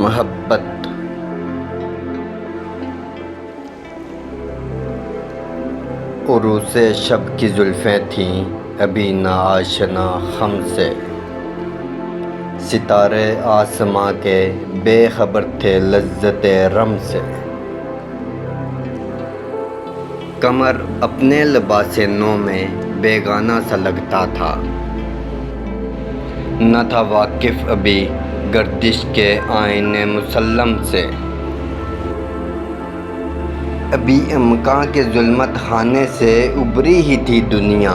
محبت عروس شب کی زلفیں تھیں ابھی نہ آشنا خم سے، ستارے آسماں کے بے خبر تھے لذت رم سے، قمر اپنے لباس نو میں بیگانہ سا لگتا تھا، نہ تھا واقف ابھی گردش کے آئین مسلم سے، ابھی امکاں کے ظلمت خانے سے ابھری ہی تھی دنیا،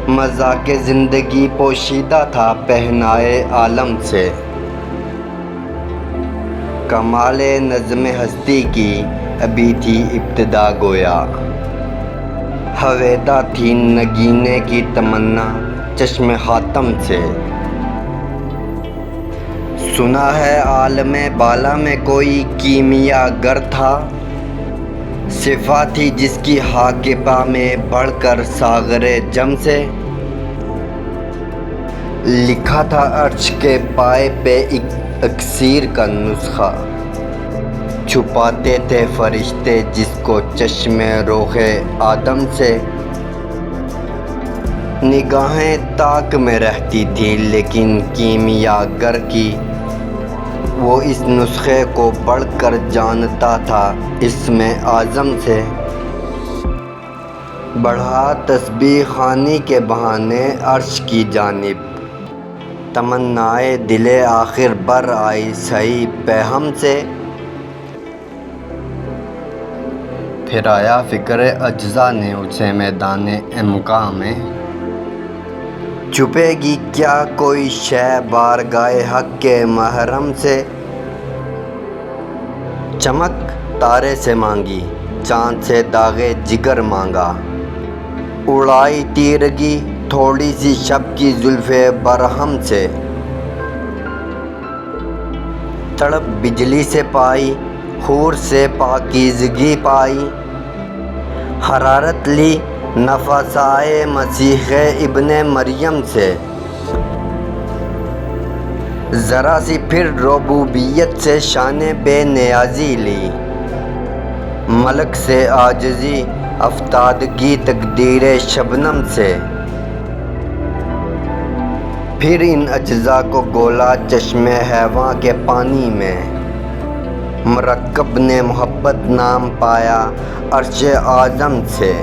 مذاق زندگی پوشیدہ تھا پہنائے عالم سے، کمال نظم ہستی کی ابھی تھی ابتدا گویا، ہویدا تھی نگینے کی تمنا چشم خاتم سے، سنا ہے عالم بالا میں کوئی کیمیا گر تھا، صفا تھی جس کی حاکبہ میں بڑھ کر ساغر جم سے، لکھا تھا عرش کے پائے پہ ایک اکسیر کا نسخہ، چھپاتے تھے فرشتے جس کو چشم روح آدم سے، نگاہیں طاق میں رہتی تھی لیکن کیمیا گر کی وہ اس نسخے کو بڑھ کر جانتا تھا اسم اعظم سے، بڑھا تسبیح خوانی کے بہانے عرش کی جانب، تمنائے دل آخر بر آئی صحیح پیہم سے، پھر آیا فکر اجزا نے اسے میدان امکاں میں، چھپے گی کیا کوئی شے بارگاہ حق کے محرم سے، چمک تارے سے مانگی چاند سے داغ جگر مانگا، اڑائی تیرگی تھوڑی سی شب کی زلف برہم سے، تڑپ بجلی سے پائی حور سے پاکیزگی پائی، حرارت لی نفسائے مسیح ابن مریم سے، ذرا سی پھر ربوبیت سے شان بے نیازی لی، ملک سے عاجزی افتادگی تقدیر شبنم سے، پھر ان اجزا کو گولا چشم حیواں کے پانی میں، مرکب نے محبت نام پایا عرش اعظم سے،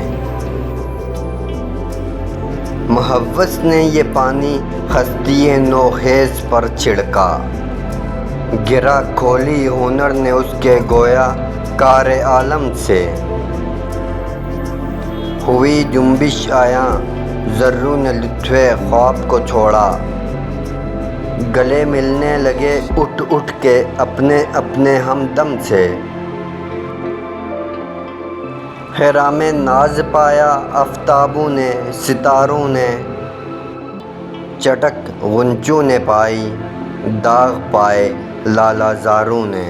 مہوس نے یہ پانی ہستی نوخیز پر چھڑکا، گرا کھولی ہنر نے اس کے گویا کار عالم سے، ہوئی جنبش آیا ذروں نے لطف خواب کو چھوڑا، گلے ملنے لگے اٹھ اٹھ کے اپنے اپنے ہمدم سے، احرام ناز پایا آفتابوں نے ستاروں نے، چٹک غنچوں نے پائی داغ پائے لالا زاروں نے۔